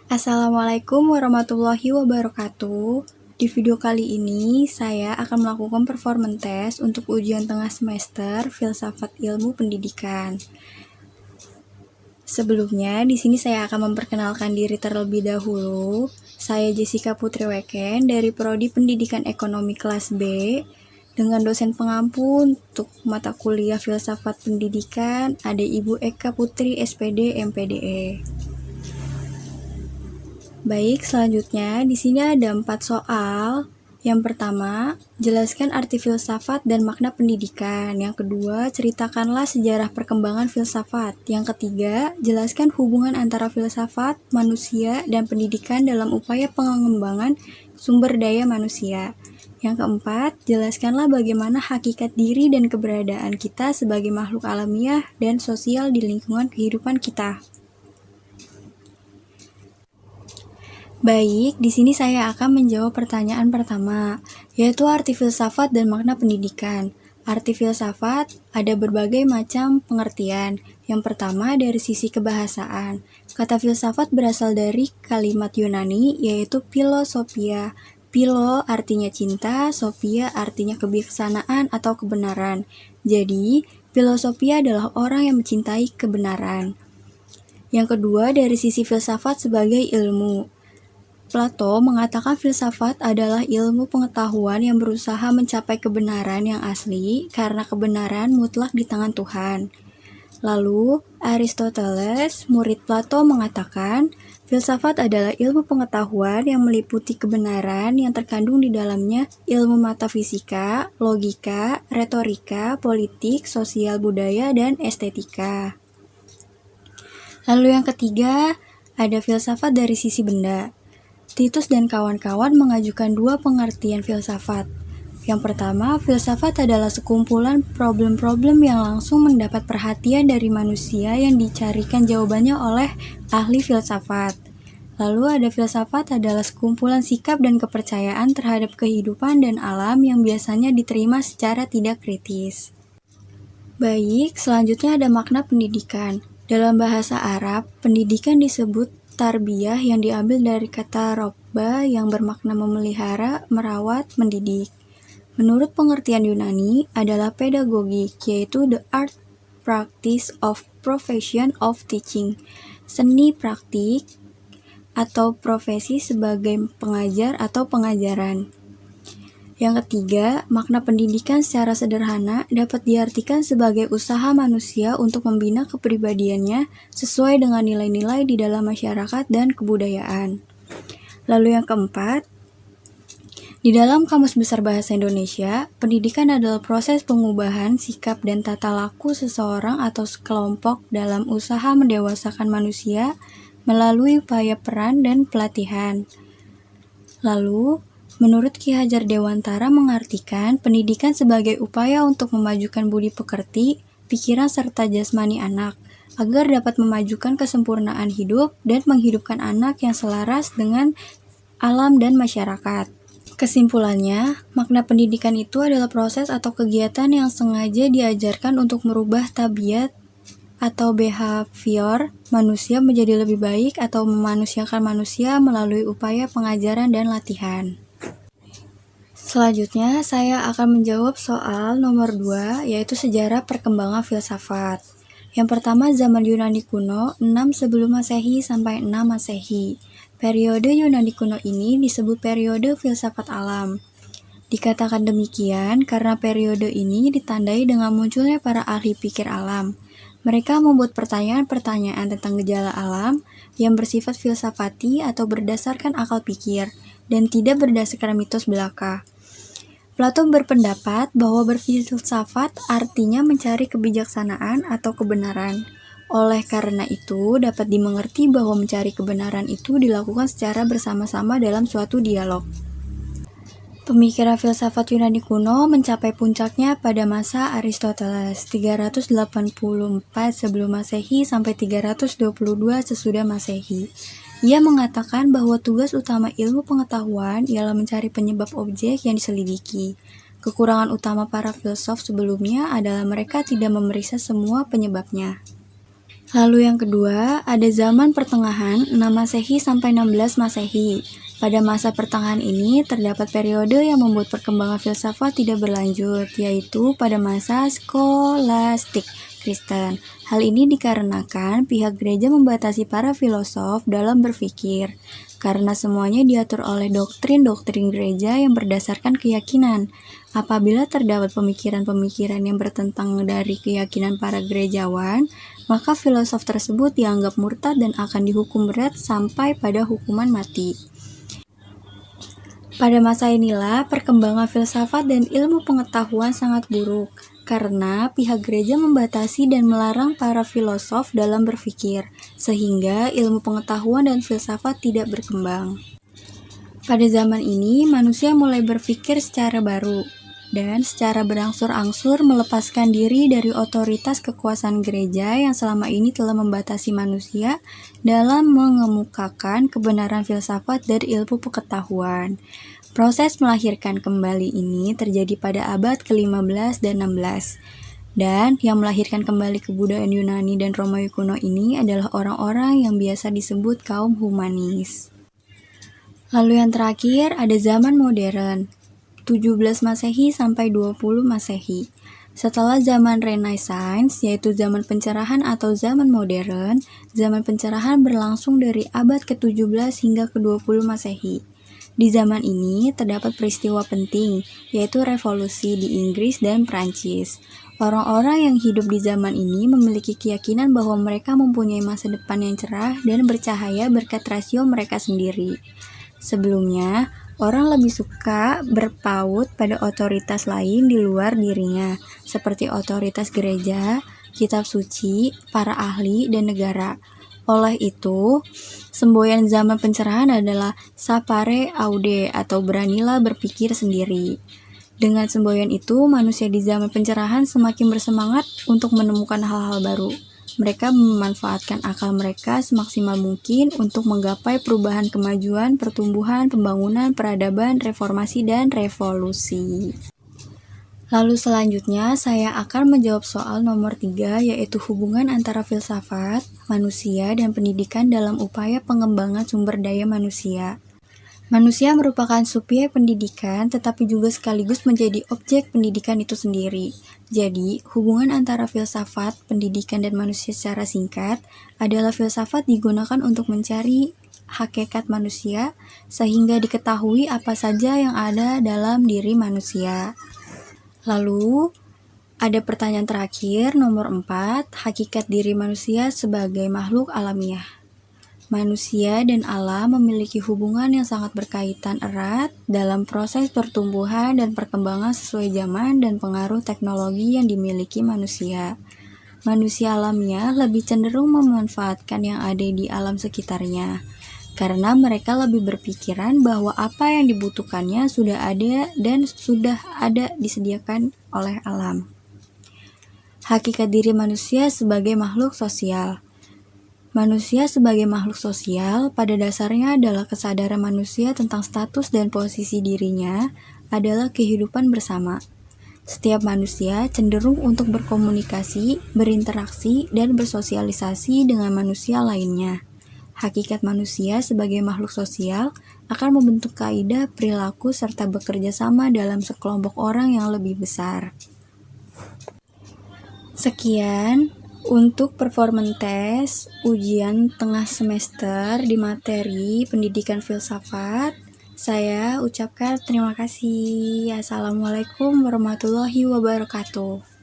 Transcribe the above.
Assalamualaikum warahmatullahi wabarakatuh. Di video kali ini, saya akan melakukan performance test untuk ujian tengah semester Filsafat Ilmu Pendidikan. Sebelumnya, di sini saya akan memperkenalkan diri terlebih dahulu. Saya Jessica Putri Weken dari Prodi Pendidikan Ekonomi kelas B dengan dosen pengampu untuk mata kuliah Filsafat Pendidikan ada Ibu Eka Putri SPD MPDE. Baik, selanjutnya di sini ada 4 soal. Yang pertama, jelaskan arti filsafat dan makna pendidikan. Yang kedua, ceritakanlah sejarah perkembangan filsafat. Yang ketiga, jelaskan hubungan antara filsafat, manusia, dan pendidikan dalam upaya pengembangan sumber daya manusia. Yang keempat, jelaskanlah bagaimana hakikat diri dan keberadaan kita sebagai makhluk alamiah dan sosial di lingkungan kehidupan kita. Baik, di sini saya akan menjawab pertanyaan pertama, yaitu arti filsafat dan makna pendidikan. Arti filsafat ada berbagai macam pengertian. Yang pertama dari sisi kebahasaan. Kata filsafat berasal dari kalimat Yunani, yaitu philosophia. Philo artinya cinta, sophia artinya kebijaksanaan atau kebenaran. Jadi, philosophia adalah orang yang mencintai kebenaran. Yang kedua dari sisi filsafat sebagai ilmu. Plato mengatakan filsafat adalah ilmu pengetahuan yang berusaha mencapai kebenaran yang asli karena kebenaran mutlak di tangan Tuhan. Lalu, Aristoteles, murid Plato mengatakan, filsafat adalah ilmu pengetahuan yang meliputi kebenaran yang terkandung di dalamnya ilmu metafisika, logika, retorika, politik, sosial budaya, dan estetika. Lalu yang ketiga, ada filsafat dari sisi benda. Titus dan kawan-kawan mengajukan dua pengertian filsafat. Yang pertama, filsafat adalah sekumpulan problem-problem yang langsung mendapat perhatian dari manusia yang dicarikan jawabannya oleh ahli filsafat. Lalu ada filsafat adalah sekumpulan sikap dan kepercayaan terhadap kehidupan dan alam yang biasanya diterima secara tidak kritis. Baik, selanjutnya ada makna pendidikan. Dalam bahasa Arab, pendidikan disebut tarbiyah yang diambil dari kata robba yang bermakna memelihara, merawat, mendidik. Menurut pengertian Yunani adalah pedagogik, yaitu the art practice of profession of teaching, seni praktik atau profesi sebagai pengajar atau pengajaran. Yang ketiga, makna pendidikan secara sederhana dapat diartikan sebagai usaha manusia untuk membina kepribadiannya sesuai dengan nilai-nilai di dalam masyarakat dan kebudayaan. Lalu yang keempat, di dalam Kamus Besar Bahasa Indonesia, pendidikan adalah proses pengubahan sikap dan tata laku seseorang atau sekelompok dalam usaha mendewasakan manusia melalui upaya peran dan pelatihan. Lalu, menurut Ki Hajar Dewantara mengartikan pendidikan sebagai upaya untuk memajukan budi pekerti, pikiran serta jasmani anak, agar dapat memajukan kesempurnaan hidup dan menghidupkan anak yang selaras dengan alam dan masyarakat. Kesimpulannya, makna pendidikan itu adalah proses atau kegiatan yang sengaja diajarkan untuk merubah tabiat atau behavior manusia menjadi lebih baik atau memanusiakan manusia melalui upaya pengajaran dan latihan. Selanjutnya, saya akan menjawab soal nomor 2, yaitu sejarah perkembangan filsafat. Yang pertama, zaman Yunani kuno, 6 sebelum Masehi sampai 6 Masehi. Periode Yunani kuno ini disebut periode filsafat alam. Dikatakan demikian karena periode ini ditandai dengan munculnya para ahli pikir alam. Mereka membuat pertanyaan-pertanyaan tentang gejala alam yang bersifat filsafati atau berdasarkan akal pikir dan tidak berdasarkan mitos belaka. Plato berpendapat bahwa berfilsafat artinya mencari kebijaksanaan atau kebenaran. Oleh karena itu, dapat dimengerti bahwa mencari kebenaran itu dilakukan secara bersama-sama dalam suatu dialog. Pemikiran filsafat Yunani kuno mencapai puncaknya pada masa Aristoteles, 384 sebelum Masehi sampai 322 sesudah Masehi. Ia mengatakan bahwa tugas utama ilmu pengetahuan ialah mencari penyebab objek yang diselidiki. Kekurangan utama para filsuf sebelumnya adalah mereka tidak memeriksa semua penyebabnya. Lalu yang kedua, ada zaman pertengahan 6 Masehi sampai 16 Masehi. Pada masa pertengahan ini terdapat periode yang membuat perkembangan filsafat tidak berlanjut, yaitu pada masa skolastik Kristen. Hal ini dikarenakan pihak gereja membatasi para filosof dalam berpikir, karena semuanya diatur oleh doktrin-doktrin gereja yang berdasarkan keyakinan. Apabila terdapat pemikiran-pemikiran yang bertentang dari keyakinan para gerejawan, maka filosof tersebut dianggap murtad dan akan dihukum berat sampai pada hukuman mati. Pada masa inilah perkembangan filsafat dan ilmu pengetahuan sangat buruk, karena pihak gereja membatasi dan melarang para filosof dalam berpikir, sehingga ilmu pengetahuan dan filsafat tidak berkembang. Pada zaman ini, manusia mulai berpikir secara baru, dan secara berangsur-angsur melepaskan diri dari otoritas kekuasaan gereja yang selama ini telah membatasi manusia dalam mengemukakan kebenaran filsafat dan ilmu pengetahuan. Proses melahirkan kembali ini terjadi pada abad ke-15 dan 16. Dan yang melahirkan kembali kebudayaan Yunani dan Romawi kuno ini adalah orang-orang yang biasa disebut kaum humanis. Lalu yang terakhir ada zaman modern, 17 Masehi sampai 20 Masehi. Setelah zaman Renaissance, yaitu zaman pencerahan atau zaman modern, zaman pencerahan berlangsung dari abad ke-17 hingga ke-20 Masehi. Di zaman ini terdapat peristiwa penting, yaitu revolusi di Inggris dan Prancis. Orang-orang yang hidup di zaman ini memiliki keyakinan bahwa mereka mempunyai masa depan yang cerah dan bercahaya berkat rasio mereka sendiri. Sebelumnya, orang lebih suka berpaut pada otoritas lain di luar dirinya, seperti otoritas gereja, kitab suci, para ahli, dan negara. Oleh itu, semboyan zaman pencerahan adalah sapere aude atau beranilah berpikir sendiri. Dengan semboyan itu, manusia di zaman pencerahan semakin bersemangat untuk menemukan hal-hal baru. Mereka memanfaatkan akal mereka semaksimal mungkin untuk menggapai perubahan, kemajuan, pertumbuhan, pembangunan, peradaban, reformasi, dan revolusi. Lalu selanjutnya saya akan menjawab soal nomor 3, yaitu hubungan antara filsafat, manusia, dan pendidikan dalam upaya pengembangan sumber daya manusia. Manusia merupakan subjek pendidikan, tetapi juga sekaligus menjadi objek pendidikan itu sendiri. Jadi, hubungan antara filsafat, pendidikan, dan manusia secara singkat adalah filsafat digunakan untuk mencari hakikat manusia, sehingga diketahui apa saja yang ada dalam diri manusia. Lalu, ada pertanyaan terakhir, nomor 4, hakikat diri manusia sebagai makhluk alamiah. Manusia dan alam memiliki hubungan yang sangat berkaitan erat dalam proses pertumbuhan dan perkembangan sesuai zaman dan pengaruh teknologi yang dimiliki manusia. Manusia alamiah lebih cenderung memanfaatkan yang ada di alam sekitarnya, karena mereka lebih berpikiran bahwa apa yang dibutuhkannya sudah ada dan sudah ada disediakan oleh alam. Hakikat diri manusia sebagai makhluk sosial. Manusia sebagai makhluk sosial pada dasarnya adalah kesadaran manusia tentang status dan posisi dirinya adalah kehidupan bersama. Setiap manusia cenderung untuk berkomunikasi, berinteraksi, dan bersosialisasi dengan manusia lainnya. Hakikat manusia sebagai makhluk sosial akan membentuk kaidah perilaku serta bekerja sama dalam sekelompok orang yang lebih besar. Sekian untuk performance test ujian tengah semester di materi pendidikan filsafat. Saya ucapkan terima kasih. Assalamualaikum warahmatullahi wabarakatuh.